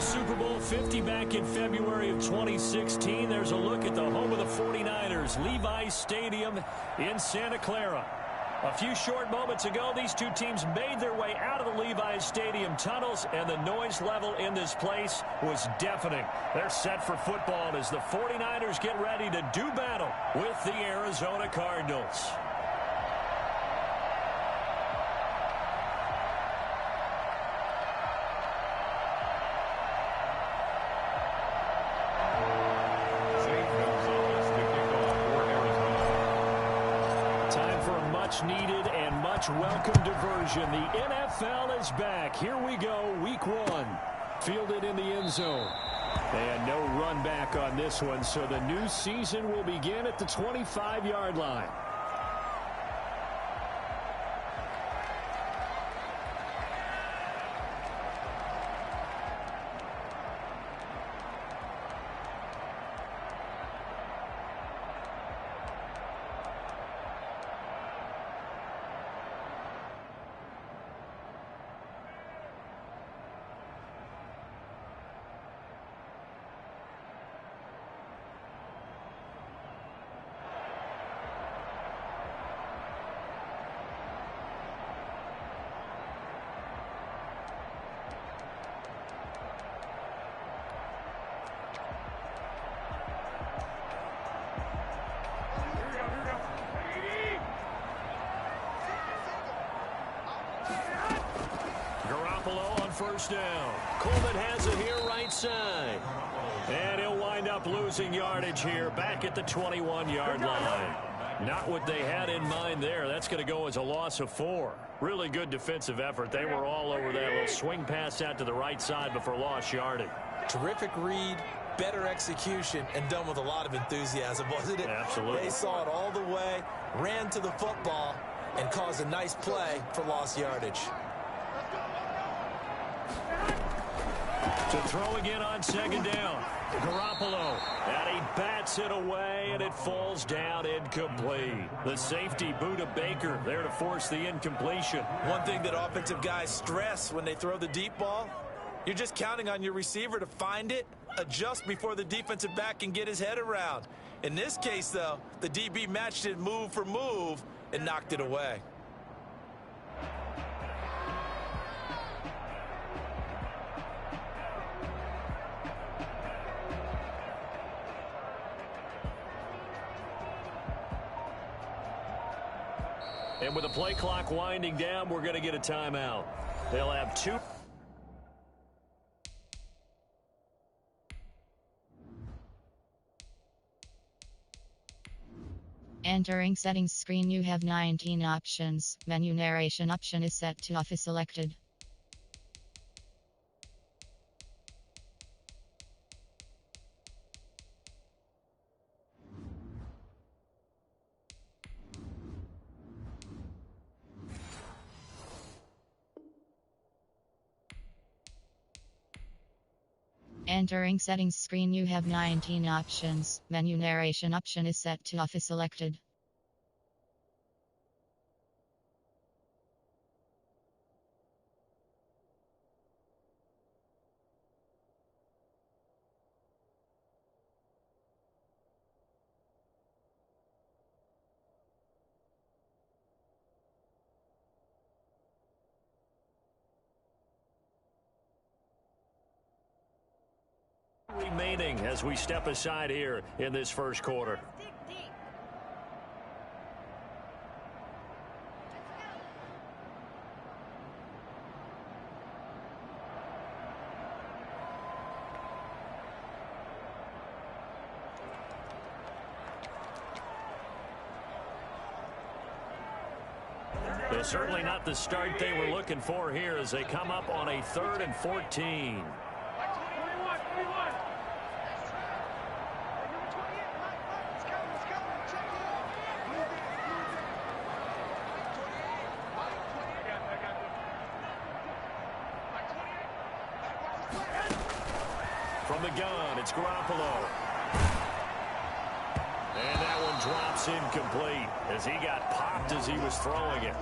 Super Bowl 50 back in February of 2016. There's a look at the home of the 49ers, Levi's Stadium in Santa Clara. A few short moments ago, these two teams made their way out of the Levi's Stadium tunnels, and the noise level in this place was deafening. They're set for football as the 49ers get ready to do battle with the Arizona Cardinals. Needed and much welcome diversion. The NFL is back. Here we go, week one. Fielded in the end zone. And no run back on this one, so the new season will begin at the 25-yard line. First down. Coleman has it here right side. And he'll wind up losing yardage here back at the 21-yard line. Not what they had in mind there. That's going to go as a loss of 4. Really good defensive effort. They were all over that little swing pass out to the right side before lost yardage. Terrific read, better execution, and done with a lot of enthusiasm, wasn't it? Absolutely. They saw it all the way, ran to the football, and caused a nice play for lost yardage. To throw again on second down. Garoppolo. And he bats it away, and it falls down incomplete. The safety, Budda Baker, there to force the incompletion. One thing that offensive guys stress when they throw the deep ball, you're just counting on your receiver to find it, adjust before the defensive back can get his head around. In this case, though, the DB matched it move for move and knocked it away. And with the play clock winding down, we're going to get a timeout. They'll have 2. Entering settings screen, you have 19 options. Menu narration option is set to off is selected. Entering settings screen, you have 19 options. Menu narration option is set to off is selected. Remaining as we step aside here in this first quarter. They're certainly not the start they were looking for here as they come up on a 3rd and 14. From the gun, it's Garoppolo. And that one drops incomplete as he got popped as he was throwing it.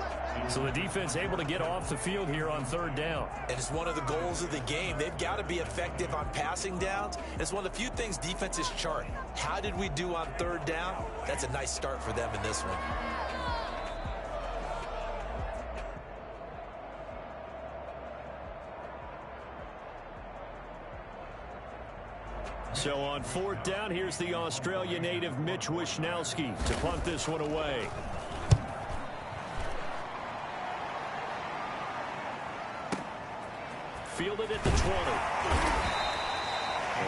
So the defense able to get off the field here on third down. And it's one of the goals of the game. They've got to be effective on passing downs. It's one of the few things defenses chart. How did we do on third down? That's a nice start for them in this one. So on fourth down, here's the Australia native Mitch Wishnowsky to punt this one away. Fielded at the 20.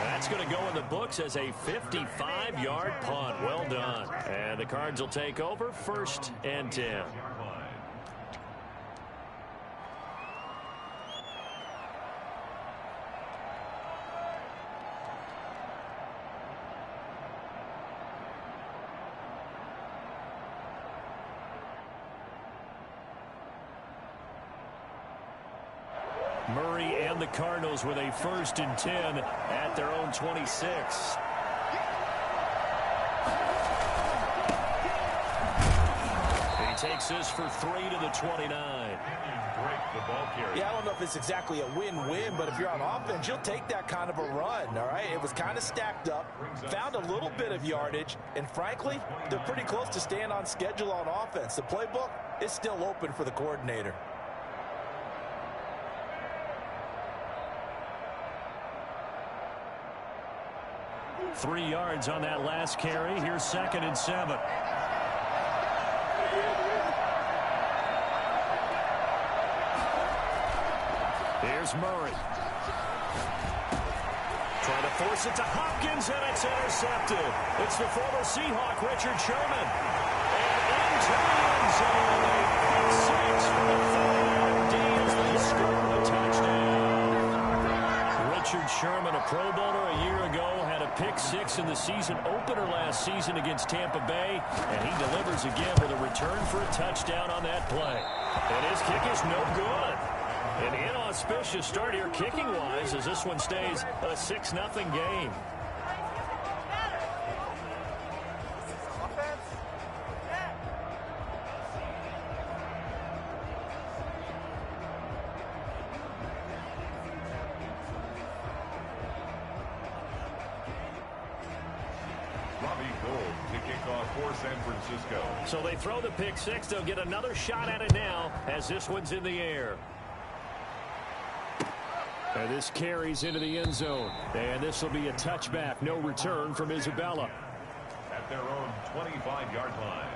That's going to go in the books as a 55-yard punt. Well done. And the Cards will take over, 1st and 10. Murray and the Cardinals with a 1st and 10 at their own 26. He takes this for 3 to the 29. Yeah, I don't know if it's exactly a win-win, but if you're on offense, you'll take that kind of a run, all right? It was kind of stacked up, found a little bit of yardage, and frankly, they're pretty close to staying on schedule on offense. The playbook is still open for the coordinator. Three yards on that last carry. Here's 2nd and 7. Here's Murray. Trying to force it to Hopkins, and it's intercepted. It's the former Seahawk, Richard Sherman. And into the end zone. 6 for the 49 D as they score the touchdown. Richard Sherman, a Pro Bowler a year ago, had a pick 6 in the season opener last season against Tampa Bay, and he delivers again with a return for a touchdown on that play. And his kick is no good. An inauspicious start here kicking-wise as this one stays a 6-0 game. San Francisco. So they throw the pick 6. They'll get another shot at it now as this one's in the air. And this carries into the end zone. And this will be a touchback. No return from Isabella. At their own 25-yard line.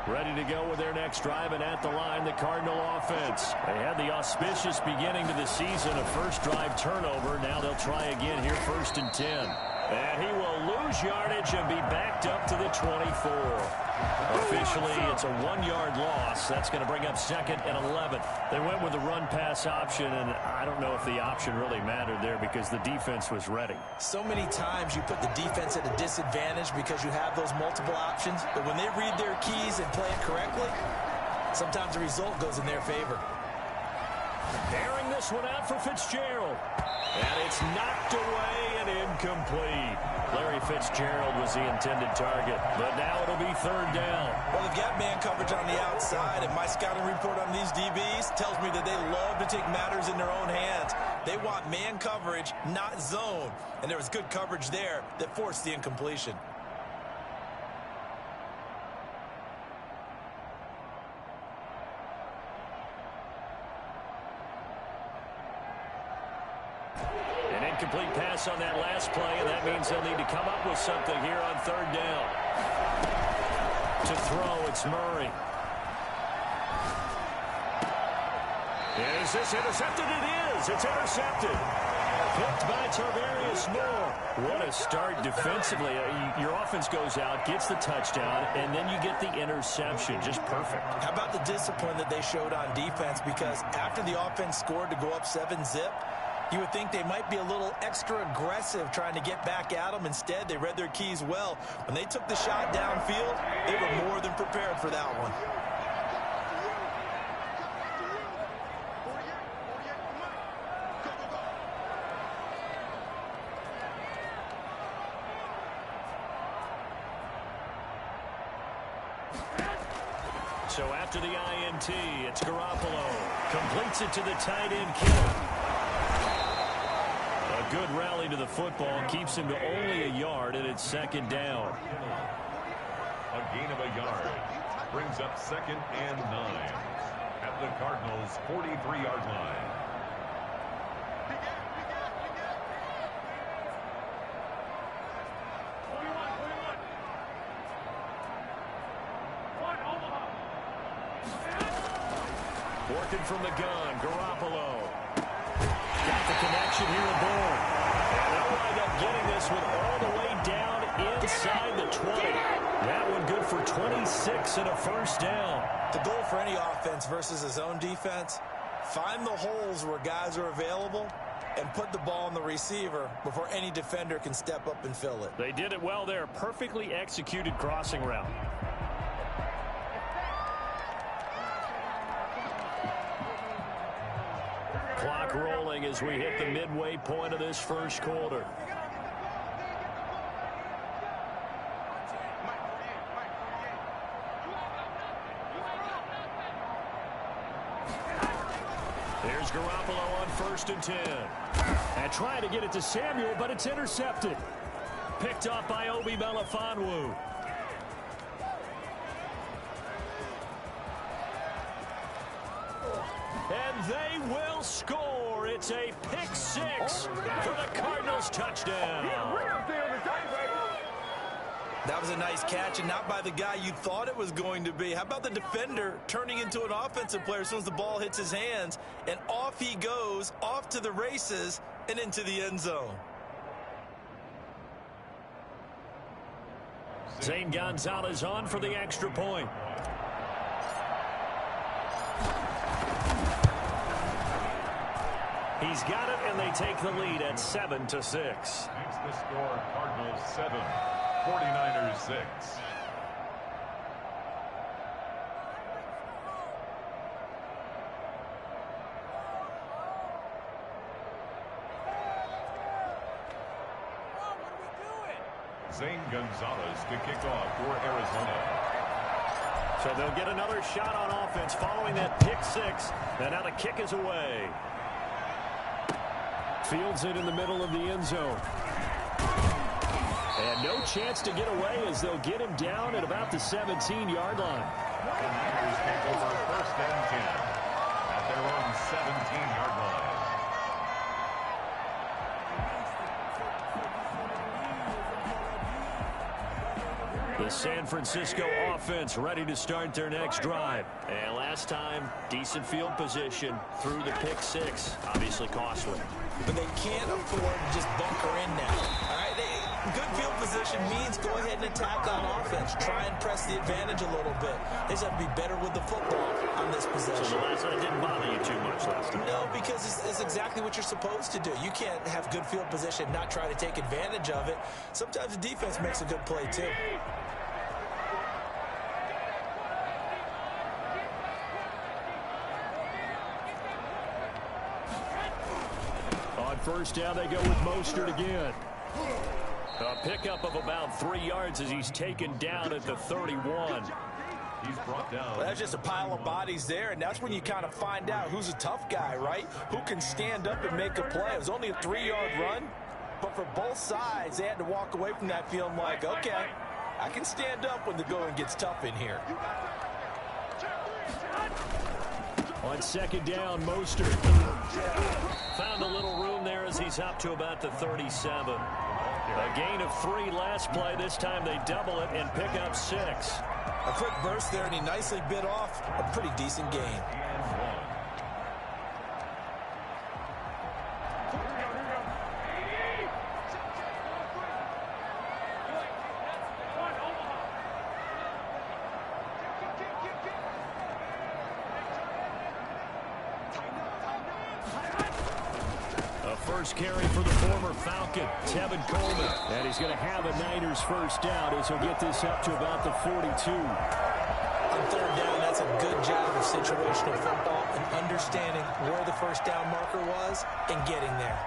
Ready to go with their next drive, and at the line, the Cardinal offense. They had the auspicious beginning to the season, a first drive turnover. Now they'll try again here, 1st and 10. And he will lose yardage and be backed up to the 24. Officially, it's a 1-yard loss. That's going to bring up 2nd and 11. They went with the run-pass option, and I don't know if the option really mattered there because the defense was ready. So many times you put the defense at a disadvantage because you have those multiple options, but when they read their keys and play it correctly, sometimes the result goes in their favor. Airing this one out for Fitzgerald. And it's knocked away and incomplete. Larry Fitzgerald was the intended target, but now it'll be 3rd down. Well, they've got man coverage on the outside, and my scouting report on these DBs tells me that they love to take matters in their own hands. They want man coverage, not zone. And there was good coverage there that forced the incompletion. Complete pass on that last play, and that means they'll need to come up with something here on 3rd down. To throw, it's Murray. Is this intercepted? It is. It's intercepted. Picked by Tarvarius Moore. What a start defensively. Your offense goes out, gets the touchdown, and then you get the interception. Just perfect. How about the discipline that they showed on defense? Because after the offense scored to go up 7-zip, You would think they might be a little extra aggressive trying to get back at them. Instead, they read their keys well. When they took the shot downfield, they were more than prepared for that one. So after the INT, it's Garoppolo. Completes it to the tight end, Kittle. A good rally to the football keeps him to only a yard, and it's second down. A gain of a yard. Brings up 2nd and 9. At the Cardinals' 43-yard line. Working from the gun, Garoppolo. Got the connection here at boom. And they'll wind up getting this one all the way down inside the 20. That one good for 26 and a first down. The goal for any offense versus his own defense, find the holes where guys are available and put the ball on the receiver before any defender can step up and fill it. They did it well there. Perfectly executed crossing route. Clock rolling as we hit the midway point of this first quarter. Here's Garoppolo on 1st and 10. And trying to get it to Samuel, but it's intercepted. Picked off by Obi Melifonwu. And they will score. It's a pick six for the Cardinals touchdown. That was a nice catch, and not by the guy you thought it was going to be. How about the defender turning into an offensive player as soon as the ball hits his hands, and off he goes, off to the races, and into the end zone. Zane Gonzalez on for the extra point. He's got it, and they take the lead at 7-6. Makes the score Cardinals 7, 49ers 6. Zane Gonzalez to kick off for Arizona. So they'll get another shot on offense following that pick six. And now the kick is away. Fields it in the middle of the end zone. And no chance to get away as they'll get him down at about the 17-yard line. The Niners take over 1st and 10 at their own 17-yard line. The San Francisco offense ready to start their next drive. And last time, decent field position through the pick six. Obviously costly. But they can't afford to just bunker in now. All right, good field position means go ahead and attack on offense. Try and press the advantage a little bit. They just have to be better with the football on this possession. So the last one didn't bother you too much last time? No, because it's exactly what you're supposed to do. You can't have good field position, not try to take advantage of it. Sometimes the defense makes a good play too. On first down, they go with Mostert again. A pickup of about 3 yards as he's taken down at the 31. He's brought down. Well, that's just a pile of bodies there, and that's when you kind of find out who's a tough guy, right? Who can stand up and make a play. It was only a 3-yard run, but for both sides, they had to walk away from that feeling like, okay, I can stand up when the going gets tough in here. On second down, Mostert found a little room there as he's up to about the 37. A gain of 3 last play. This time they double it and pick up 6. A quick burst there, and he nicely bit off a pretty decent gain. first carry for the former Falcon, Tevin Coleman. And he's going to have a Niners first down as he'll get this up to about the 42. On third down, that's a good job of situational football and understanding where the first down marker was and getting there.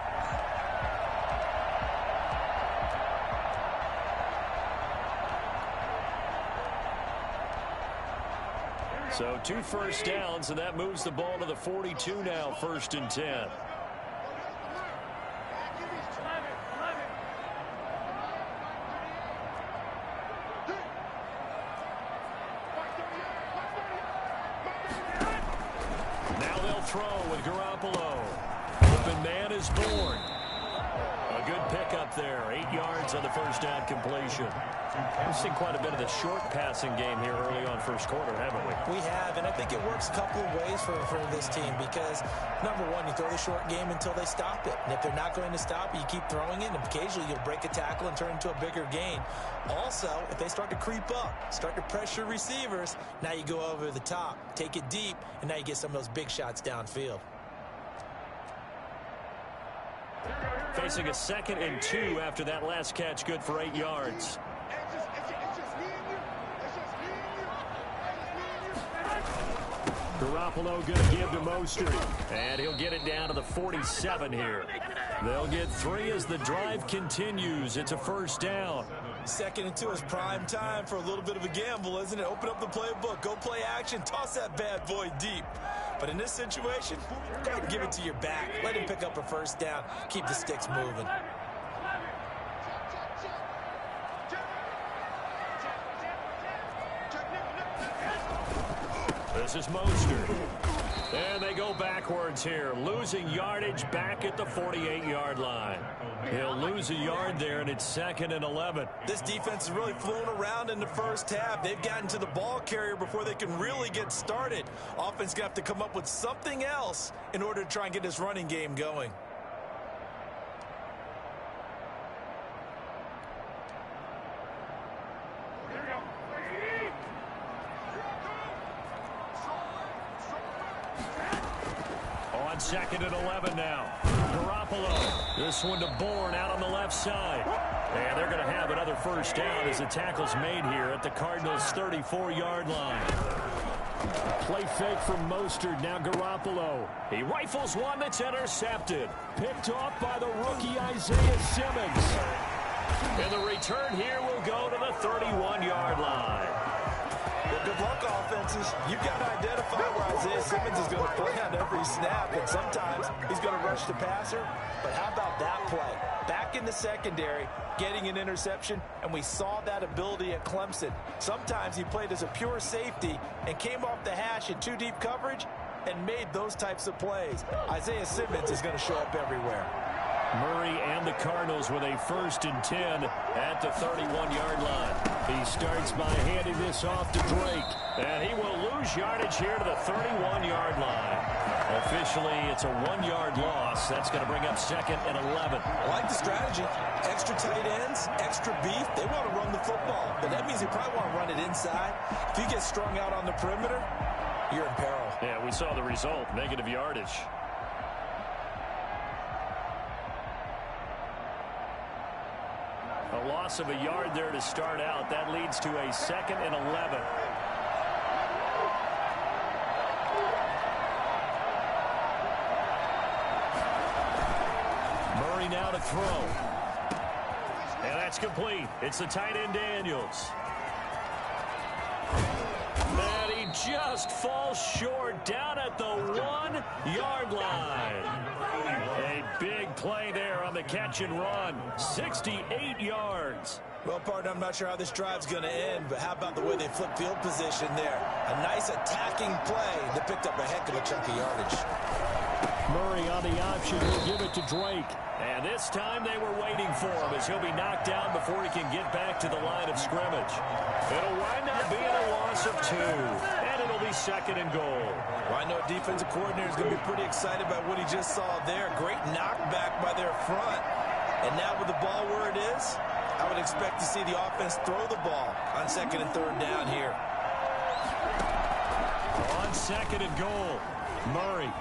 So 2 first downs, and that moves the ball to the 42 now, 1st and 10. Now they'll throw with Garoppolo. Open man is born. A good pickup there. 8 yards on the first down completion. We've seen quite a bit of the short passing game here early on first quarter, haven't we? We have, and I think it works a couple of ways for this team because, number one, you throw the short game until they stop it. And if they're not going to stop it, you keep throwing it, and occasionally you'll break a tackle and turn into a bigger gain. Also, if they start to creep up, start to pressure receivers, now you go over the top, take it deep, and now you get some of those big shots downfield. Facing a 2nd and 2 after that last catch, good for 8 yards. Garoppolo going to give to Mostert, and he'll get it down to the 47 here. They'll get 3 as the drive continues. It's a first down. 2nd and 2 is prime time for a little bit of a gamble, isn't it? Open up the playbook, go play action, toss that bad boy deep. But in this situation, go ahead and give it to your back. Let him pick up a first down. Keep the sticks moving. This is Mostert. And they go backwards here, losing yardage back at the 48-yard line. He'll lose a yard there, and it's 2nd and 11. This defense has really flown around in the first half. They've gotten to the ball carrier before they can really get started. Offense going to have to come up with something else in order to try and get this running game going. On 2nd and 11 now. Garoppolo. This one to Bourne out on the left side. And they're going to have another first down as the tackle's made here at the Cardinals' 34-yard line. Play fake from Mostert. Now Garoppolo. He rifles one that's intercepted. Picked off by the rookie Isaiah Simmons. And the return here will go to the 31-yard line. Well, good luck, offenses. You've got to identify where Isaiah Simmons is going to play on every snap, and sometimes he's going to rush the passer. But how about that play? Back in the secondary, getting an interception, and we saw that ability at Clemson. Sometimes he played as a pure safety and came off the hash in 2 deep coverage and made those types of plays. Isaiah Simmons is going to show up everywhere. Murray and the Cardinals with a 1st and 10 at the 31-yard line. He starts by handing this off to Drake, and he will lose yardage here to the 31-yard line. Officially, it's a 1-yard loss. That's going to bring up 2nd and 11. I like the strategy. Extra tight ends, extra beef. They want to run the football, but that means they probably want to run it inside. If you get strung out on the perimeter, you're in peril. Yeah, we saw the result, negative yardage. A loss of a yard there to start out. That leads to a 2nd and 11. Murray now to throw. And that's complete. It's the tight end Daniels. And he just falls short down at the 1-yard line. A big play there on the catch and run. 68 yards. Well, partner, I'm not sure how this drive's going to end, but how about the way they flip field position there? A nice attacking play that picked up a heck of a chunk of yardage. Murray on the option. He'll give it to Drake. And this time they were waiting for him as he'll be knocked down before he can get back to the line of scrimmage. It'll wind up being a loss of 2. And it'll be 2nd and goal. Well, I know a defensive coordinator is going to be pretty excited about what he just saw there. Great knockback by their front. And now with the ball where it is, I would expect to see the offense throw the ball on 2nd and 3rd down here. On 2nd and goal, Murray.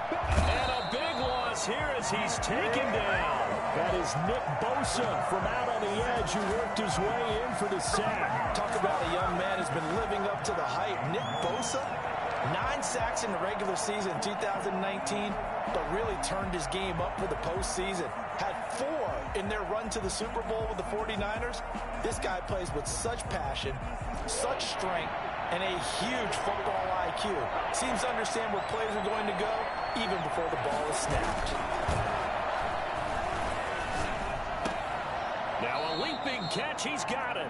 And a big loss is here as he's taken down. That is Nick Bosa from out on the edge who worked his way in for the sack. Talk about a young man who's been living up to the hype. Nick Bosa, 9 sacks in the regular season in 2019, but really turned his game up for the postseason. Had 4 in their run to the Super Bowl with the 49ers. This guy plays with such passion, such strength, and a huge football IQ. Seems to understand where plays are going to go even before the ball is snapped. Now a leaping catch. He's got it.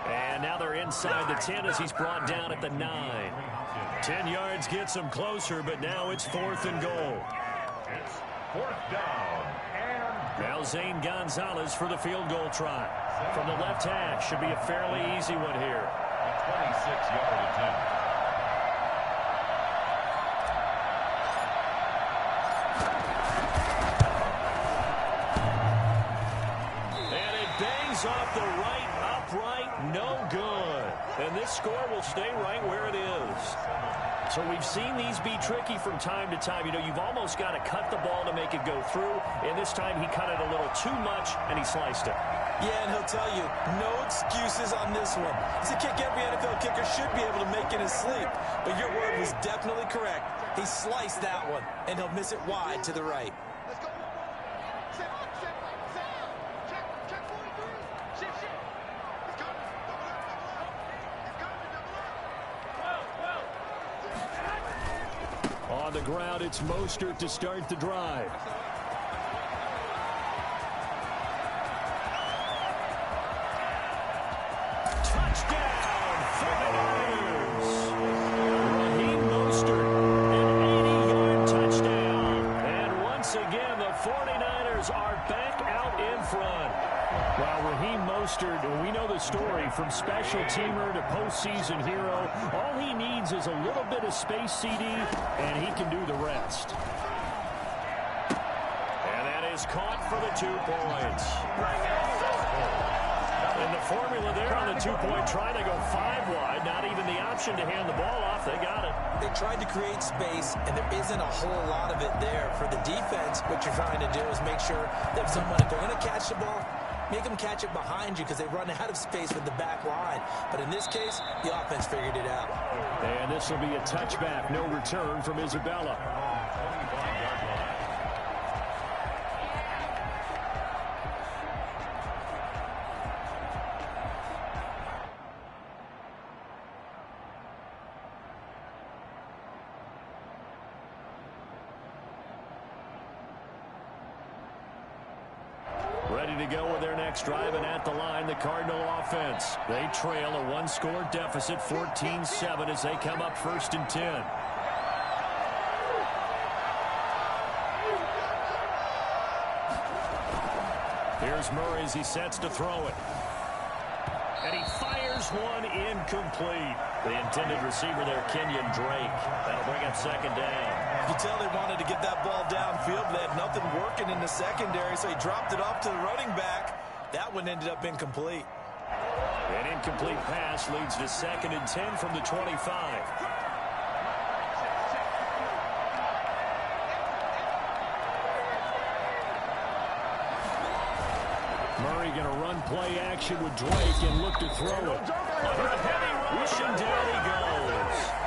And now they're inside the 10 as he's brought down at the 9. 10 yards gets him closer, but now it's 4th and goal. It's 4th down. And now Zane Gonzalez for the field goal try. From the left hash. Should be a fairly easy one here. a 26-yard attempt. Off the right, upright, no good. And this score will stay right where it is. So we've seen these be tricky from time to time. You know, you've almost got to cut the ball to make it go through. And this time he cut it a little too much, and he sliced it. Yeah, and he'll tell you, no excuses on this one. It's a kick every NFL kicker should be able to make in his sleep. But your word was definitely correct. He sliced that one, and he'll miss it wide to the right. On the ground, it's Mostert to start the drive. Touchdown, 49ers! Raheem Mostert, an 80-yard touchdown. And once again, the 49ers are back out in front. Wow, Raheem Mostert, we know the story, from special teamer to postseason hero. All he needs is a little bit of space, CD, and he can do the rest. And that is caught for the 2 points. And the formula there on the 2-point try, they go 5 wide. Not even the option to hand the ball off. They got it. They tried to create space, and there isn't a whole lot of it there. For the defense, what you're trying to do is make sure that someone, if they're going to catch the ball, make them catch it behind you because they run out of space with the back line. But in this case, the offense figured it out. And this will be a touchback. No return from Isabella. Ready to go with their next drive, and at the line, the Cardinal offense. They trail a 1-score deficit, 14-7, as they come up 1st and 10. Here's Murray as he sets to throw it. And he fires one incomplete. The intended receiver there, Kenyon Drake. That'll bring up 2nd down. You can tell they wanted to get that ball downfield, but they had nothing working in the secondary, so he dropped it off to the running back. That one ended up incomplete. An incomplete pass leads to 2nd and 10 from the 25. Murray going to run play action with Drake and look to throw it. Under a heavy rush, and down he goes.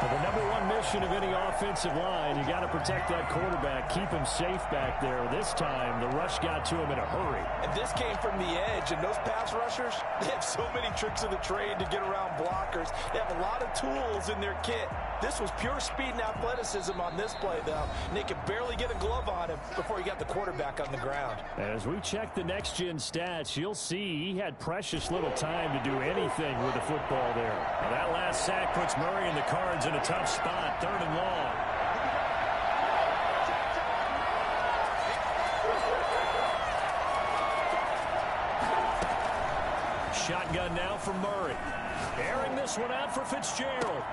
Well, the number 1 mission of any offensive line, you got to protect that quarterback, keep him safe back there. This time, the rush got to him in a hurry. And this came from the edge, and those pass rushers, they have so many tricks of the trade to get around blockers. They have a lot of tools in their kit. This was pure speed and athleticism on this play, though. And they could barely get a glove on him before he got the quarterback on the ground. As we check the next-gen stats, you'll see he had precious little time to do anything with the football there. Now that last sack puts Murray and the Cards in a tough spot, 3rd and long. Shotgun now for Murray. Airing this one out for Fitzgerald.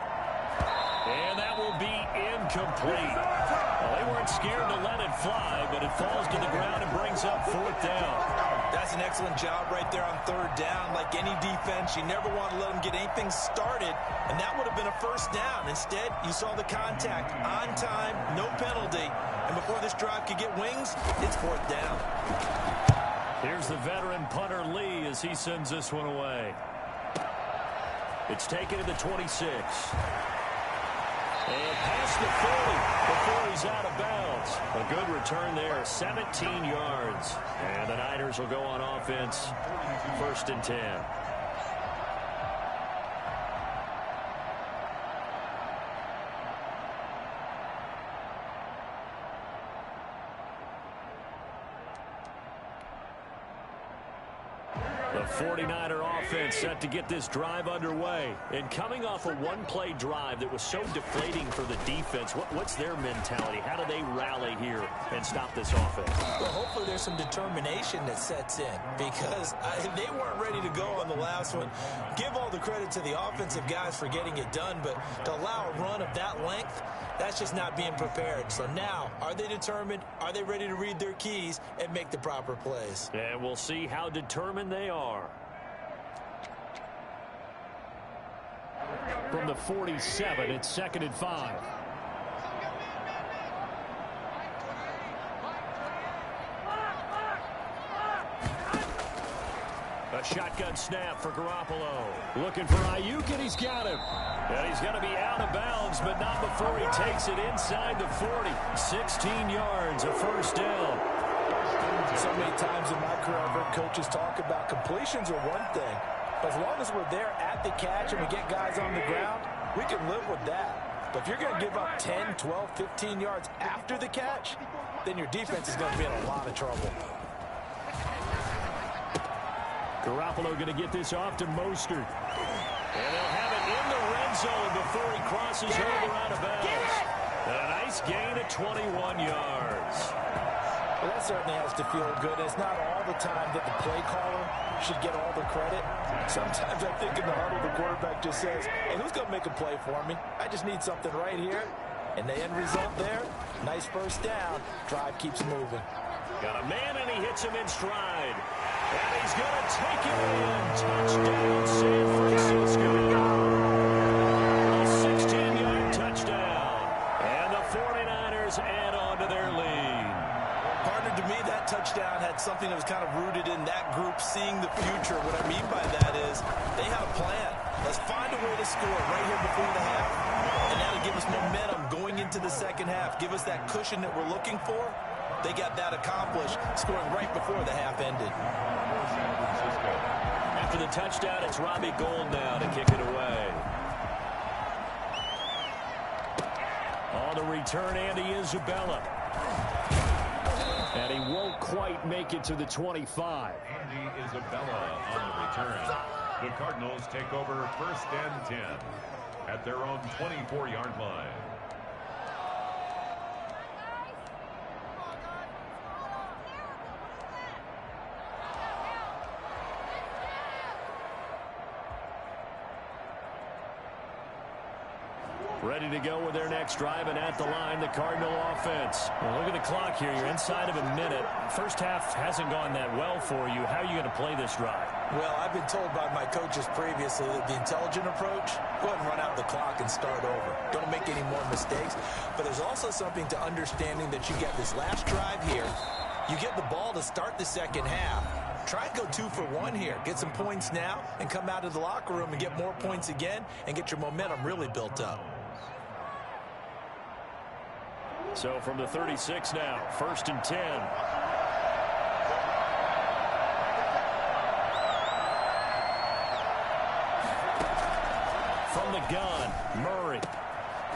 And that will be incomplete. Well, they weren't scared to let it fly, but it falls to the ground and brings up 4th down. That's an excellent job right there on third down. Like any defense, you never want to let them get anything started, and that would have been a first down. Instead, you saw the contact on time, no penalty, and before this drive could get wings, it's fourth down. Here's the veteran punter Lee as he sends this one away. It's taken to the 26. And past the 40 before he's out of bounds. A good return there, 17 yards. And the Niners will go on offense, 1st and 10. The 49er offense set to get this drive underway. And coming off a one-play drive that was so deflating for the defense, what's their mentality? How do they rally here and stop this offense? Well, hopefully there's some determination that sets in because they weren't ready to go on the last one. Give all the credit to the offensive guys for getting it done, but to allow a run of that length, that's just not being prepared. So now, are they determined? Are they ready to read their keys and make the proper plays? And we'll see how determined they are. From the 47, it's 2nd and 5. A shotgun snap for Garoppolo. Looking for Ayuk, and he's got him. And he's going to be out of bounds, but not before he takes it inside the 40. 16 yards, a first down. So many times in my career, I've heard coaches talk about completions are one thing. But as long as we're there at the catch and we get guys on the ground, we can live with that. But if you're going to give up 10, 12, 15 yards after the catch, then your defense is going to be in a lot of trouble. Garoppolo going to get this off to Mostert. And they'll have it in the red zone before he crosses over out of bounds. A nice gain of 21 yards. Well, that certainly has to feel good. It's not all the time that the play caller should get all the credit. Sometimes I think in the huddle, the quarterback just says, hey, who's going to make a play for me? I just need something right here. And the end result there, nice first down. Drive keeps moving. Got a man, and he hits him in stride. And he's going to take it in. Touchdown, San Francisco. A 16-yard touchdown. And the 49ers add on to their lead. Partner, to me, that touchdown had something that was kind of rooted in that group seeing the future. What I mean by that is they had a plan. Let's find a way to score right here before the half. And that'll give us momentum going into the second half. Give us that cushion that we're looking for. They got that accomplished, scoring right before the half ended. After the touchdown, it's Robbie Gould now to kick it away. On the return, Andy Isabella. And he won't quite make it to the 25. Andy Isabella on the return. The Cardinals take over 1st and 10 at their own 24-yard line. Ready to go with their next drive, and at the line, the Cardinal offense. Well, look at the clock here. You're inside of a minute. First half hasn't gone that well for you. How are you going to play this drive? Well, I've been told by my coaches previously that the intelligent approach, go ahead and run out the clock and start over. Don't make any more mistakes. But there's also something to understanding that you get this last drive here. You get the ball to start the second half. Try and go 2 for 1 here. Get some points now and come out of the locker room and get more points again and get your momentum really built up. So from the 36 now, 1st and 10. From the gun, Murray.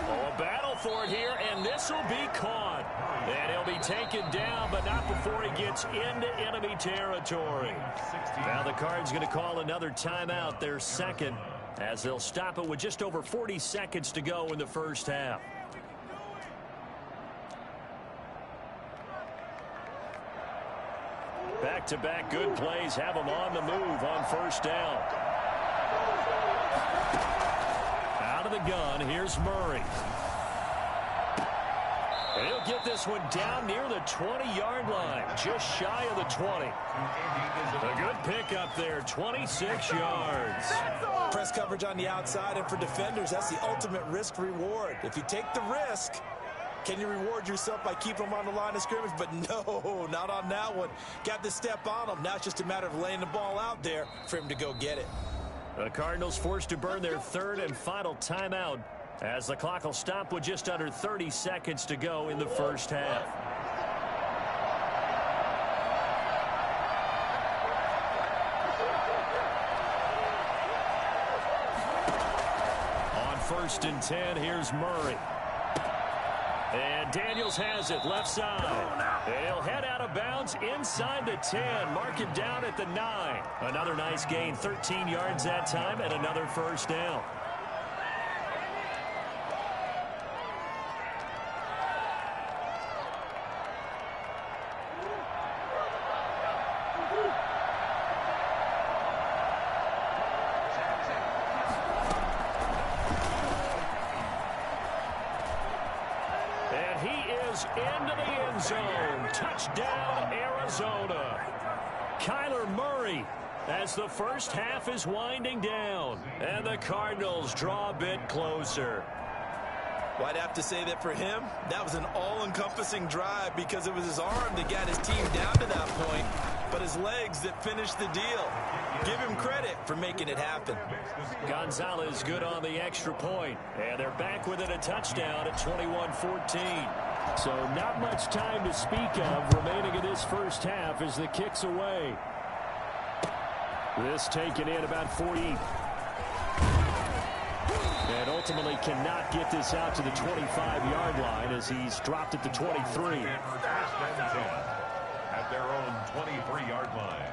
Oh, a battle for it here, and this will be caught. And he'll be taken down, but not before he gets into enemy territory. Now the Cards going to call another timeout, their second, as they'll stop it with just over 40 seconds to go in the first half. Back-to-back good plays have them on the move on first down. Out of the gun, here's Murray. He'll get this one down near the 20-yard line, just shy of the 20. A good pickup there, 26 yards. Press coverage on the outside, and for defenders, that's the ultimate risk-reward. If you take the risk, can you reward yourself by keeping them on the line of scrimmage? But no, not on that one. Got to step on them. Now it's just a matter of laying the ball out there for him to go get it. The Cardinals forced to burn their third and final timeout, as the clock will stop with just under 30 seconds to go in the first half. On 1st and 10, here's Murray. And Daniels has it left side. He'll head out of bounds inside the 10. Mark him down at the 9. Another nice gain, 13 yards that time, and another first down. Into the end zone. Touchdown, Arizona. Kyler Murray, as the first half is winding down, and the Cardinals draw a bit closer. Well, I'd have to say that for him, that was an all-encompassing drive because it was his arm that got his team down to that point, but his legs that finished the deal. Give him credit for making it happen. Gonzalez good on the extra point, and they're back within a touchdown at 21-14. So not much time to speak of remaining in this first half as the kick's away. This taken in about 40. And ultimately cannot get this out to the 25-yard line as he's dropped at the 23. At their own 23-yard line.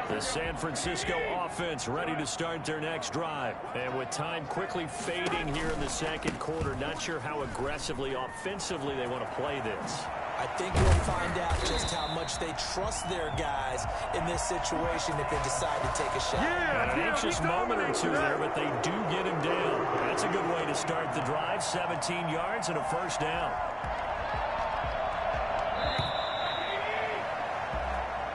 The San Francisco offense ready to start their next drive. And with time quickly fading here in the second quarter, not sure how aggressively, offensively they want to play this. I think we'll find out just how much they trust their guys in this situation if they decide to take a shot. An anxious moment or two there, but they do get him down. That's a good way to start the drive. 17 yards and a first down.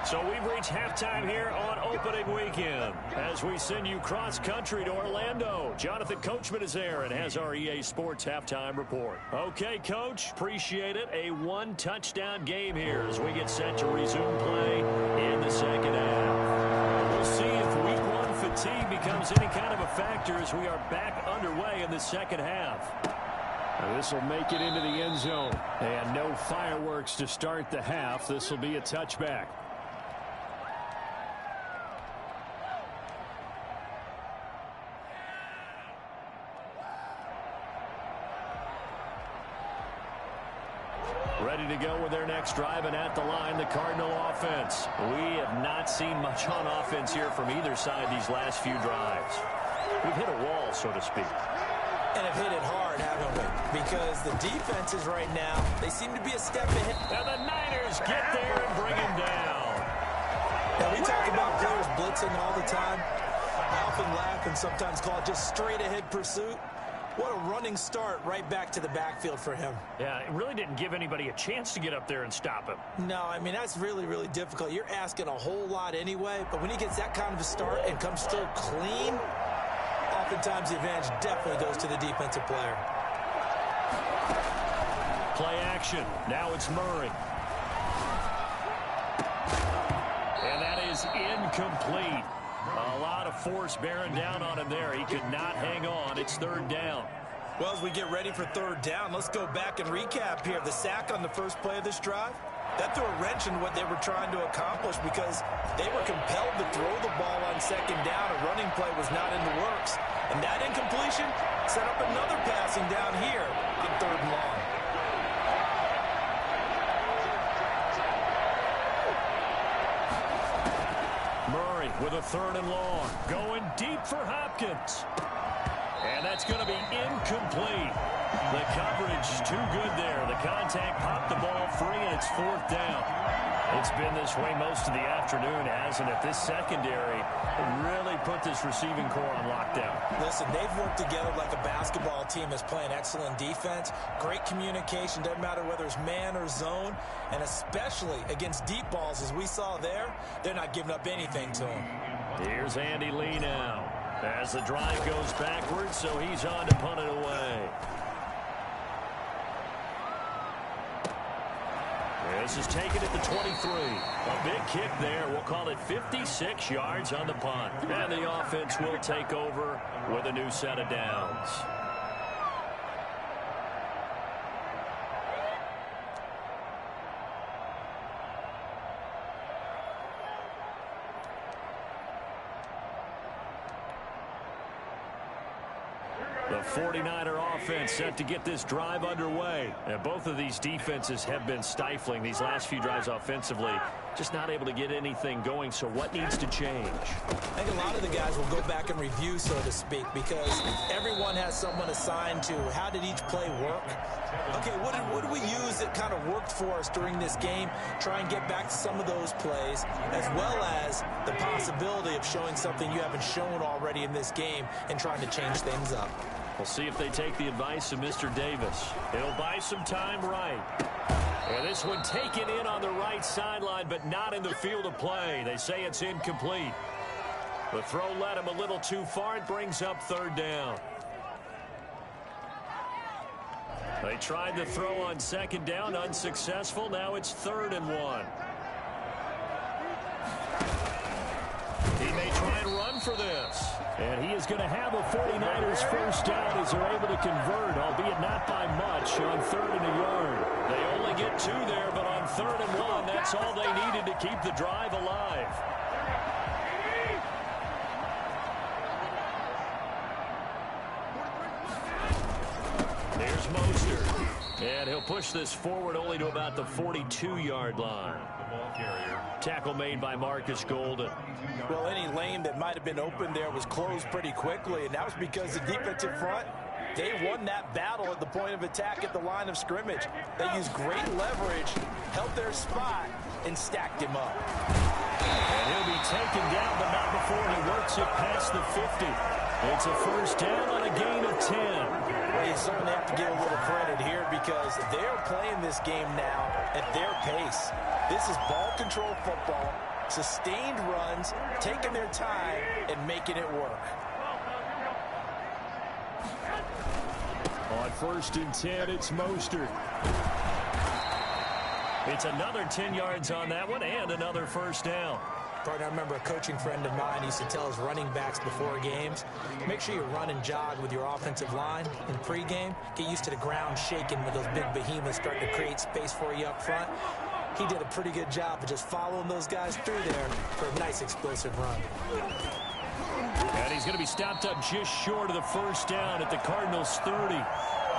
So we've reached halftime here on opening weekend as we send you cross-country to Orlando. Jonathan Coachman is there and has our EA Sports halftime report. Okay, Coach, appreciate it. A one-touchdown game here as we get set to resume play in the second half. We'll see if week one fatigue becomes any kind of a factor as we are back underway in the second half. This will make it into the end zone. And no fireworks to start the half. This will be a touchback. Ready to go with their next drive, and at the line, the Cardinal offense. We have not seen much on offense here from either side these last few drives. We've hit a wall, so to speak. And have hit it hard, haven't we? Because the defenses right now, they seem to be a step ahead. And the Niners get there and bring him down. Now, we talk about players blitzing all the time. I often laugh and sometimes call it just straight-ahead pursuit. What a running start right back to the backfield for him. Yeah, it really didn't give anybody a chance to get up there and stop him. No, I mean, that's really, really difficult. You're asking a whole lot anyway, but when he gets that kind of a start and comes through clean, oftentimes the advantage definitely goes to the defensive player. Play action. Now it's Murray. And that is incomplete. A lot of force bearing down on him there. He could not hang on. It's third down. Well, as we get ready for third down, let's go back and recap here. The sack on the first play of this drive, that threw a wrench in what they were trying to accomplish because they were compelled to throw the ball on second down. A running play was not in the works. And that incompletion set up another passing down here on third and long. Murray with a third and long. Going deep for Hopkins. And that's going to be incomplete. The coverage too good there. The contact popped the ball free, and it's fourth down. It's been this way most of the afternoon, hasn't it? This secondary really put this receiving core on lockdown. Listen, they've worked together like a basketball team that's playing excellent defense. Great communication, doesn't matter whether it's man or zone. And especially against deep balls, as we saw there, they're not giving up anything to them. Here's Andy Lee now. As the drive goes backwards, so he's on to punt it away. This is taken at the 23. A big kick there. We'll call it 56 yards on the punt. And the offense will take over with a new set of downs. The 49er offense set to get this drive underway. And both of these defenses have been stifling these last few drives offensively. Just not able to get anything going, so what needs to change? I think a lot of the guys will go back and review, so to speak, because everyone has someone assigned to how did each play work. Okay, what did we use that kind of worked for us during this game? Try and get back to some of those plays, as well as the possibility of showing something you haven't shown already in this game and trying to change things up. We'll see if they take the advice of Mr. Davis. He'll buy some time right. And this one taken in on the right sideline, but not in the field of play. They say it's incomplete. The throw led him a little too far. It brings up third down. They tried the throw on second down, unsuccessful. Now it's 3rd and 1. He may try and run for this. And he is going to have a 49ers first down as they're able to convert, albeit not by much, on 3rd and a yard. They only get 2 there, but on 3rd and 1, that's all they needed to keep the drive alive. There's Mostert. And he'll push this forward only to about the 42-yard line. Tackle made by Marcus Golden. Well, any lane that might have been open there was closed pretty quickly, and that was because the defensive front, they won that battle at the point of attack at the line of scrimmage. They used great leverage, held their spot, and stacked him up. And he'll be taken down, but not before he works it past the 50. It's a first down on a gain of 10. Well, you certainly have to give a little credit here because they're playing this game now at their pace. This is ball control football, sustained runs, taking their time, and making it work. On 1st and 10, it's Mostert. It's another 10 yards on that one and another first down. Partner, I remember a coaching friend of mine used to tell his running backs before games, make sure you run and jog with your offensive line in pregame. Get used to the ground shaking with those big behemoths starting to create space for you up front. He did a pretty good job of just following those guys through there for a nice explosive run. And he's going to be stopped up just short of the first down at the Cardinals' 30.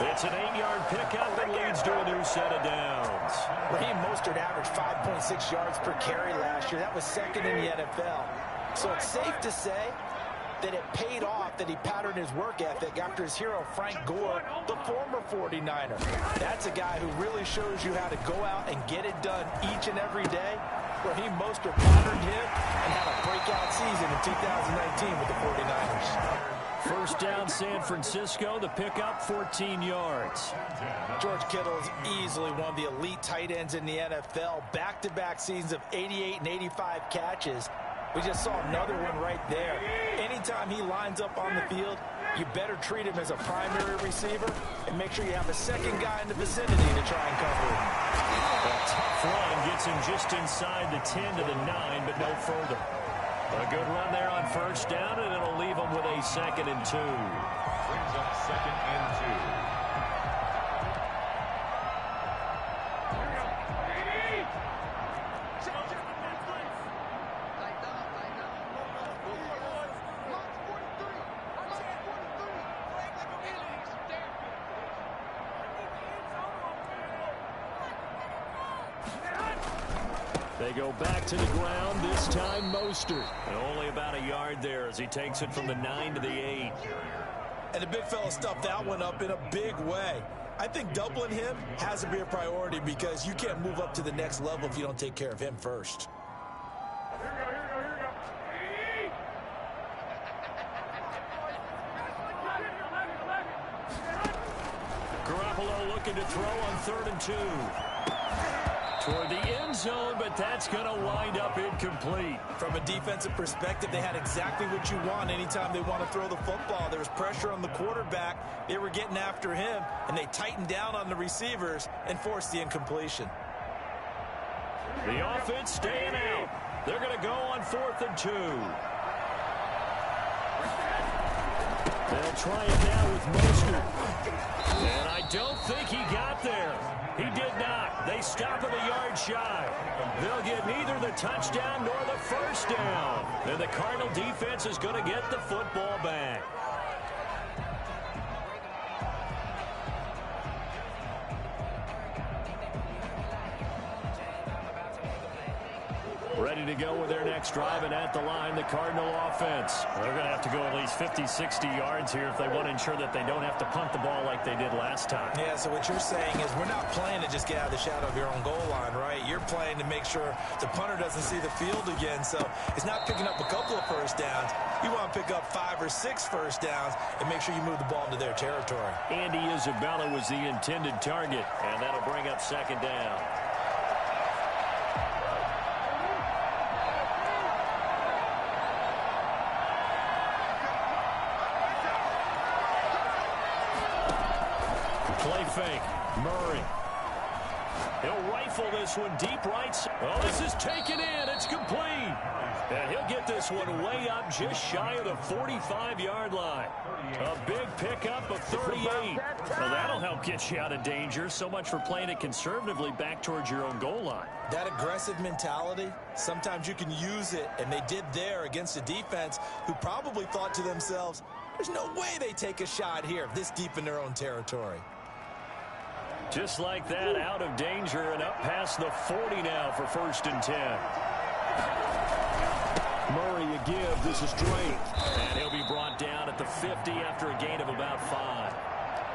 It's an 8-yard pickup and leads to a new set of downs. Raheem Mostert averaged 5.6 yards per carry last year. That was 2nd in the NFL. So it's safe to say that it paid off that he patterned his work ethic after his hero, Frank Gore, the former 49er. That's a guy who really shows you how to go out and get it done each and every day. Raheem Mostert patterned him and had a breakout season in 2019 with the 49ers. First down, San Francisco. The pickup, 14 yards. George Kittle is easily one of the elite tight ends in the NFL. Back-to-back seasons of 88 and 85 catches. We just saw another one right there. Anytime he lines up on the field, you better treat him as a primary receiver and make sure you have a second guy in the vicinity to try and cover him. A tough run gets him just inside the 10 to the 9, but no further. A good run there on first down, and it'll leave him with a 2nd and 2. Brings up 2nd and 2. They go back to the ground, this time Mostert. And only about a yard there as he takes it from the 9 to the 8. And the big fella stuffed that one up in a big way. I think doubling him has to be a priority because you can't move up to the next level if you don't take care of him first. Garoppolo looking to throw on 3rd and 2. Toward the end zone, but that's going to wind up incomplete. From a defensive perspective, they had exactly what you want anytime they want to throw the football. There was pressure on the quarterback. They were getting after him, and they tightened down on the receivers and forced the incompletion. The offense staying out. They're going to go on 4th and 2. They'll try it now with Mostert. And I don't think he got there. He did not. They stop him a yard shy. They'll get neither the touchdown nor the first down. And the Cardinal defense is going to get the football back. Ready to go with their next drive, and at the line, the Cardinal offense. They're going to have to go at least 50, 60 yards here if they want to ensure that they don't have to punt the ball like they did last time. Yeah, so what you're saying is we're not playing to just get out of the shadow of your own goal line, right? You're playing to make sure the punter doesn't see the field again. So it's not picking up a couple of first downs. You want to pick up 5 or 6 first downs and make sure you move the ball into their territory. Andy Isabella was the intended target, and that'll bring up 2nd down. Play fake. Murray. He'll rifle this one deep right. Oh, this is taken in. It's complete. And he'll get this one way up just shy of the 45-yard line. A big pickup of 38. Well, that'll help get you out of danger. So much for playing it conservatively back towards your own goal line. That aggressive mentality, sometimes you can use it, and they did there against a defense who probably thought to themselves, there's no way they take a shot here this deep in their own territory. Just like that, out of danger and up past the 40 now for 1st and 10. Murray a give. This is Drake. And he'll be brought down at the 50 after a gain of about 5.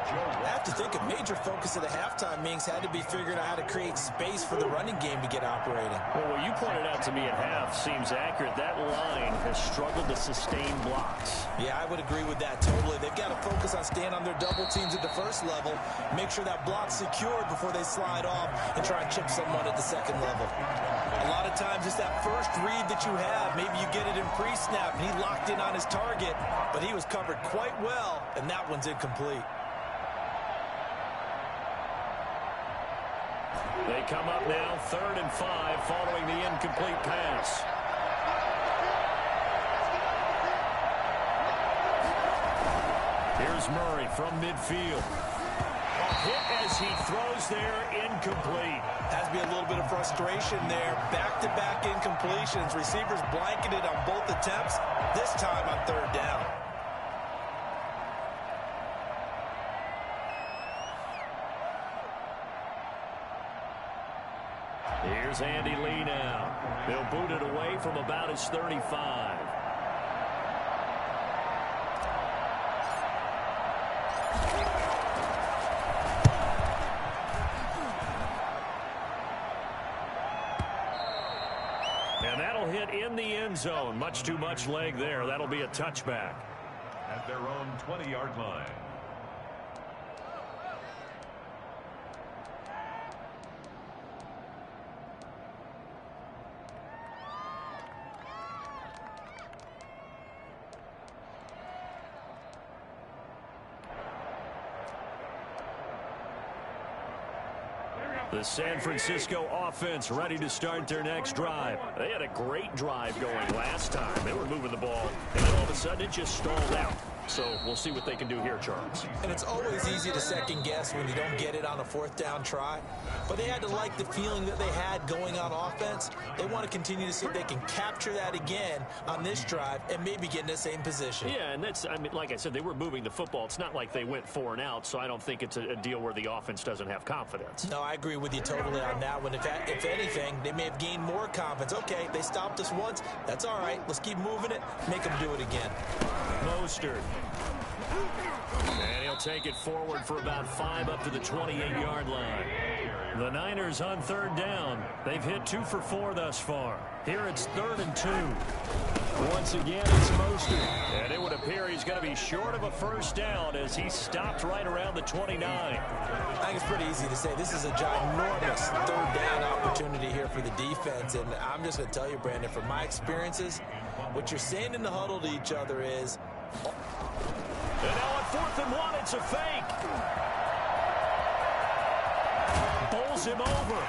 I have to think a major focus of the halftime meetings had to be figuring out how to create space for the running game to get operating. Well, what you pointed out to me at half seems accurate. That line has struggled to sustain blocks. Yeah, I would agree with that totally. They've got to focus on staying on their double teams at the first level, make sure that block's secured before they slide off and try and chip someone at the second level. A lot of times it's that first read that you have. Maybe you get it in pre-snap, and he locked in on his target, but he was covered quite well, and that one's incomplete. They come up now, 3rd and 5, following the incomplete pass. Here's Murray from midfield. A hit as he throws there, incomplete. Has to be a little bit of frustration there. Back-to-back incompletions. Receivers blanketed on both attempts, this time on 3rd down. Here's Andy Lee now. They'll boot it away from about his 35. And that'll hit in the end zone. Much too much leg there. That'll be a touchback. At their own 20-yard line. The San Francisco offense ready to start their next drive. They had a great drive going last time. They were moving the ball, and then all of a sudden it just stalled out. So we'll see what they can do here, Charles. And it's always easy to second guess when you don't get it on a 4th down try. But they had to like the feeling that they had going on offense. They want to continue to see if they can capture that again on this drive and maybe get in the same position. Yeah, and that's, I mean, like I said, they were moving the football. It's not like they went 4 and out, so I don't think it's a deal where the offense doesn't have confidence. No, I agree with you totally on that one. If anything, they may have gained more confidence. Okay, they stopped us once. That's all right. Let's keep moving it. Make them do it again. Mostert. And he'll take it forward for about 5 up to the 28-yard line. The Niners on 3rd down. They've hit 2 for 4 thus far. Here it's 3rd and 2. Once again, it's Mostert. And it would appear he's going to be short of a first down as he stopped right around the 29. I think it's pretty easy to say this is a ginormous 3rd down opportunity here for the defense. And I'm just going to tell you, Brandon, from my experiences, what you're saying in the huddle to each other is... And now on 4th and 1, it's a fake. Bowls him over.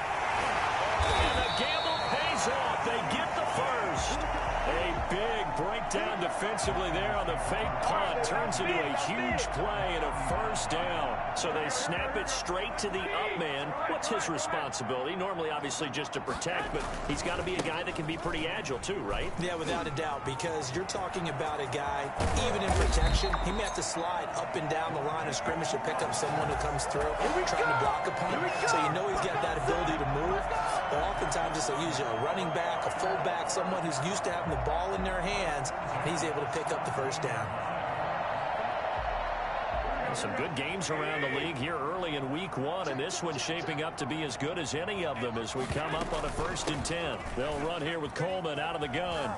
And the gamble pays off. They get the first. A big breakdown defensively there on the fake punt. Turns into a huge play and a first down. So they snap it straight to the up man. What's his responsibility? Normally, obviously, just to protect, but he's got to be a guy that can be pretty agile too, right? Yeah, without a doubt, because you're talking about a guy, even in protection, he may have to slide up and down the line of scrimmage to pick up someone who comes through trying to block a punt. So you know he's got that ability to move. But oftentimes it's usually a running back, a fullback, someone who's used to having the ball in their hands, and he's able to pick up the first down. Some good games around the league here early in week 1, and this one's shaping up to be as good as any of them as we come up on a 1st and 10. They'll run here with Coleman out of the gun.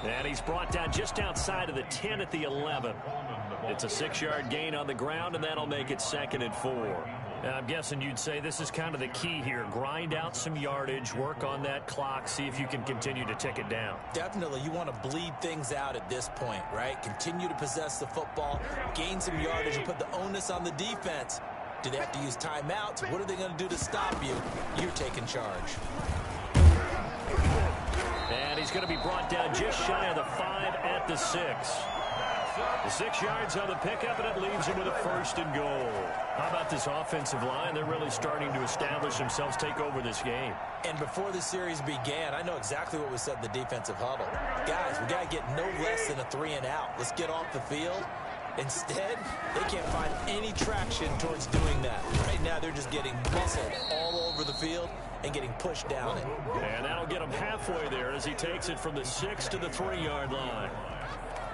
And he's brought down just outside of the 10 at the 11. It's a 6-yard gain on the ground, and that'll make it 2nd and 4. I'm guessing you'd say this is kind of the key here. Grind out some yardage, work on that clock, see if you can continue to tick it down. Definitely. You want to bleed things out at this point, right? Continue to possess the football, gain some yardage, and put the onus on the defense. Do they have to use timeouts? What are they going to do to stop you? You're taking charge. And he's going to be brought down just shy of the 5 at the 6. The 6 yards on the pickup, and it leaves him with a 1st and goal. How about this offensive line? They're really starting to establish themselves, take over this game. And before the series began, I know exactly what was said in the defensive huddle. Guys, we got to get no less than a 3 and out. Let's get off the field. Instead, they can't find any traction towards doing that. Right now, they're just getting muscled all over the field and getting pushed down it. And that'll get him halfway there as he takes it from the 6 to the 3-yard line.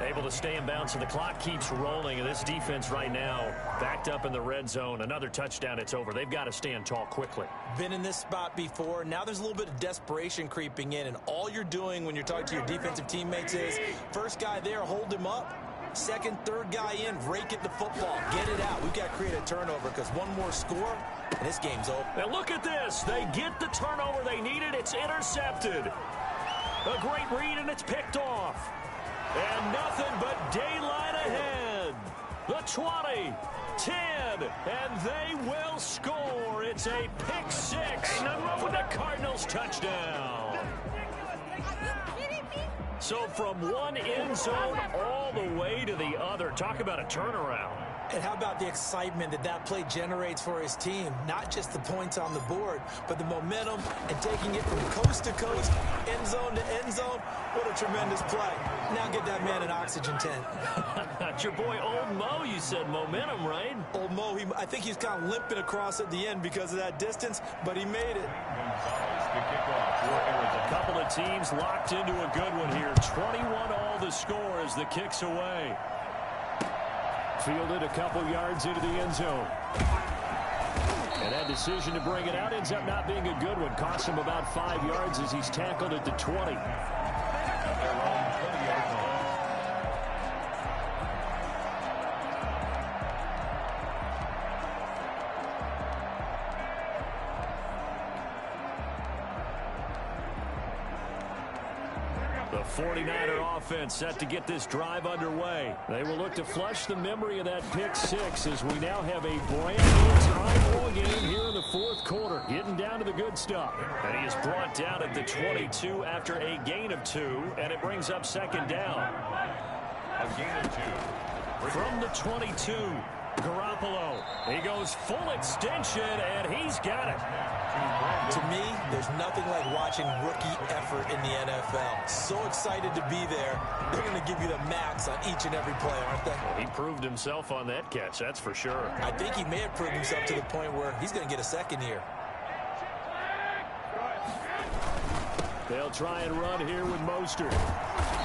Able to stay in bounds, and the clock keeps rolling. And this defense right now backed up in the red zone. Another touchdown, it's over. They've got to stand tall quickly. Been in this spot before. Now there's a little bit of desperation creeping in, and all you're doing when you're talking to your defensive teammates is first guy there, hold him up. Second, third guy in, rake at the football. Get it out. We've got to create a turnover because one more score, and this game's over. And look at this. They get the turnover they needed. It's intercepted. A great read, and it's picked off. And nothing but daylight ahead. The 20, 10, and they will score. It's a pick 6 for the Cardinals touchdown. So from one end zone all the way to the other. Talk about a turnaround. And how about the excitement that play generates for his team? Not just the points on the board, but the momentum and taking it from coast to coast, end zone to end zone. What a tremendous play. Now get that man an oxygen tent. That's your boy Old Mo, you said. Momentum, right? Old Mo, I think he's kind of limping across at the end because of that distance, but he made it. A couple of teams locked into a good one here. 21 all the score as the kick's away. Fielded a couple yards into the end zone. And that decision to bring it out ends up not being a good one. Costs him about 5 yards as he's tackled at the 20. The 49er offense set to get this drive underway. They will look to flush the memory of that pick 6 as we now have a brand new tie ball game here in the 4th quarter. Getting down to the good stuff. And he is brought down at the 22 after a gain of 2, and it brings up 2nd down. A gain of 2. From the 22, Garoppolo. He goes full extension, and he's got it. To me, there's nothing like watching rookie effort in the NFL. So excited to be there. They're going to give you the max on each and every play, aren't they? He proved himself on that catch, that's for sure. I think he may have proved himself to the point where he's going to get a second here. They'll try and run here with Mostert.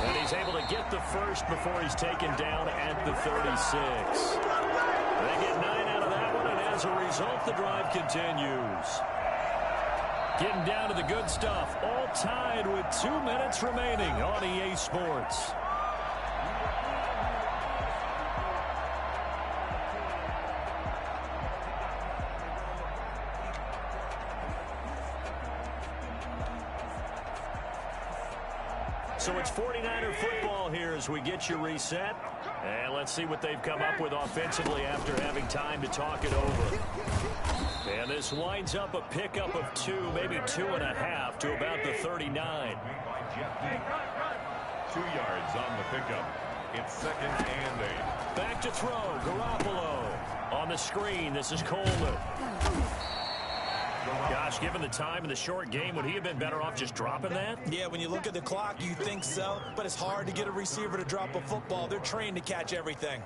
And he's able to get the first before he's taken down at the 36. They get 9 out of that one, and as a result, the drive continues. Getting down to the good stuff, all tied with 2 minutes remaining on EA Sports. So it's 49er football here as we get you reset. And let's see what they've come up with offensively after having time to talk it over. And this winds up a pickup of 2, maybe 2.5 to about the 39. 2 yards on the pickup. It's 2nd and 8. Back to throw. Garoppolo on the screen. This is Coleman. Gosh, given the time in the short game, would he have been better off just dropping that? Yeah, when you look at the clock, you think so. But it's hard to get a receiver to drop a football. They're trained to catch everything.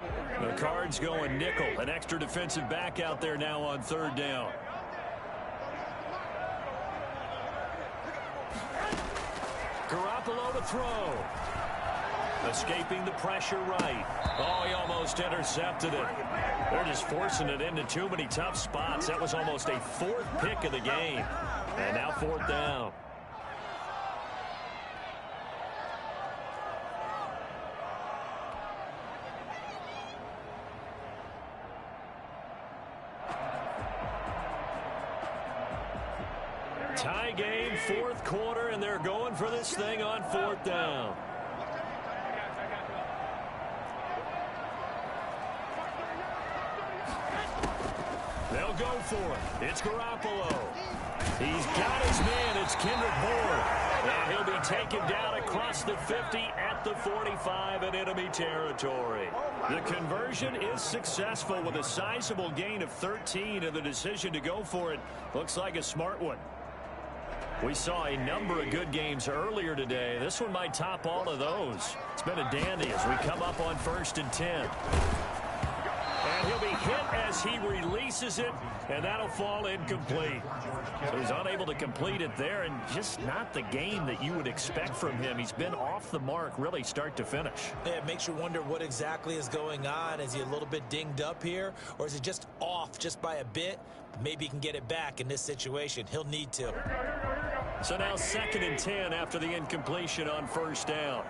The Cards going nickel. An extra defensive back out there now on 3rd down. Garoppolo to throw. Escaping the pressure right. Oh, he almost intercepted it. They're just forcing it into too many tough spots. That was almost a 4th pick of the game. And now 4th down. Tie game, 4th quarter, and they're going for this thing on 4th down. They'll go for it. It's Garoppolo. He's got his man. It's Kendrick Bourne. And he'll be taken down across the 50 at the 45 in enemy territory. The conversion is successful with a sizable gain of 13, and the decision to go for it looks like a smart one. We saw a number of good games earlier today. This one might top all of those. It's been a dandy as we come up on 1st and 10. And he'll be hit as he releases it, and that'll fall incomplete. So he's unable to complete it there, and just not the game that you would expect from him. He's been off the mark, really, start to finish. Yeah, it makes you wonder what exactly is going on. Is he a little bit dinged up here, or is it just off just by a bit? Maybe he can get it back in this situation. He'll need to. So now 2nd and 10 after the incompletion on 1st down.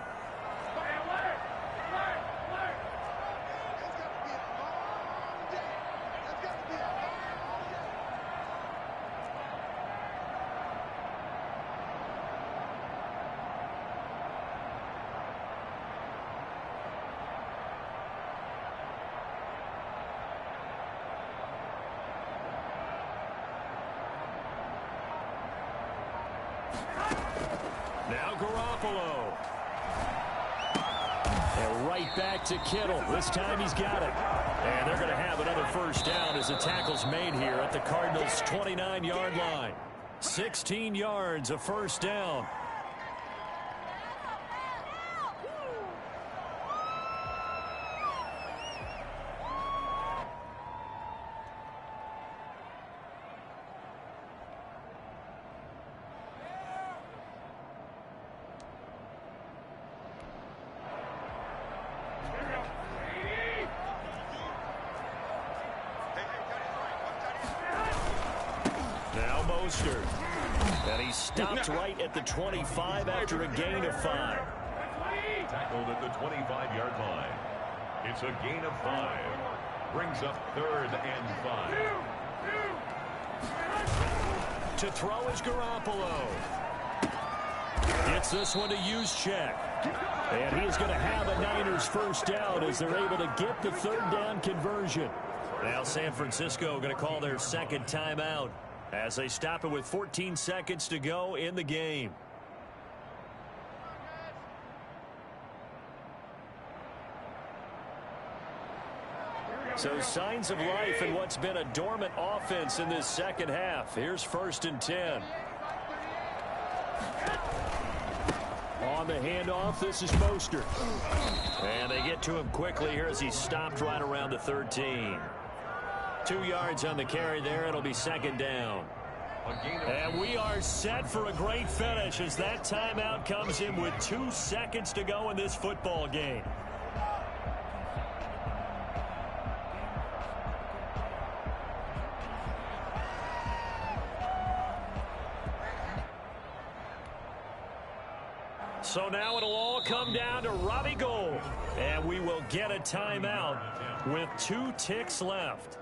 Now Garoppolo. And right back to Kittle. This time he's got it. And they're going to have another 1st down as the tackle's made here at the Cardinals' 29-yard line. 16 yards, a 1st down. And he stopped right at the 25 after a gain of 5. Tackled at the 25-yard line. It's a gain of 5. Brings up 3rd and 5. To throw is Garoppolo. Gets this one to Juszczyk. And he is going to have a Niners 1st down as they're able to get the 3rd down conversion. Now San Francisco going to call their 2nd timeout as they stop it with 14 seconds to go in the game. So signs of life in what's been a dormant offense in this 2nd half. Here's 1st and 10. On the handoff, this is Mostert. And they get to him quickly here as he stopped right around the 13. 2 yards on the carry there. It'll be 2nd down. And we are set for a great finish as that timeout comes in with 2 seconds to go in this football game. So now it'll all come down to Robbie Gould. And we will get a timeout with 2 ticks left.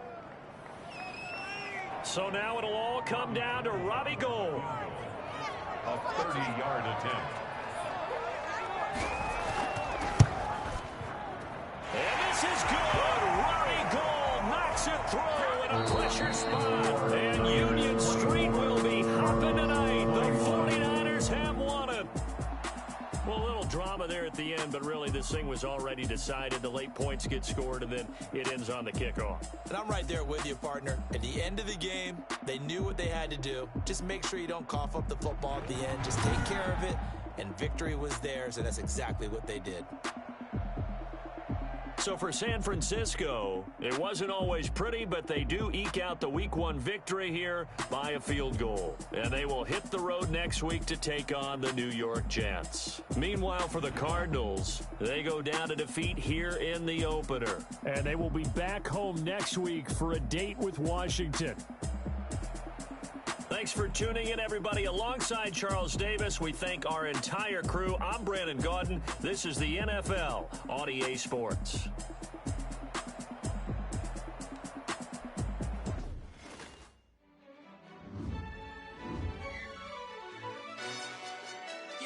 So now it'll all come down to Robbie Gould. A 30-yard attempt. And this is good. Robbie Gould knocks it through in a pressure spot. And Union Street will be hopping tonight. The 49ers have won it. Well, a little drama there at the end, but really this thing was already decided. The late points get scored, and then it ends on the kickoff. And I'm right there with you, partner. At the end of the game, they knew what they had to do. Just make sure you don't cough up the football at the end. Just take care of it, and victory was theirs, and that's exactly what they did. So for San Francisco, it wasn't always pretty, but they do eke out the Week 1 victory here by a field goal. And they will hit the road next week to take on the New York Jets. Meanwhile, for the Cardinals, they go down to defeat here in the opener. And they will be back home next week for a date with Washington. Thanks for tuning in, everybody. Alongside Charles Davis, we thank our entire crew. I'm Brandon Gaudin. This is the NFL on EA Sports.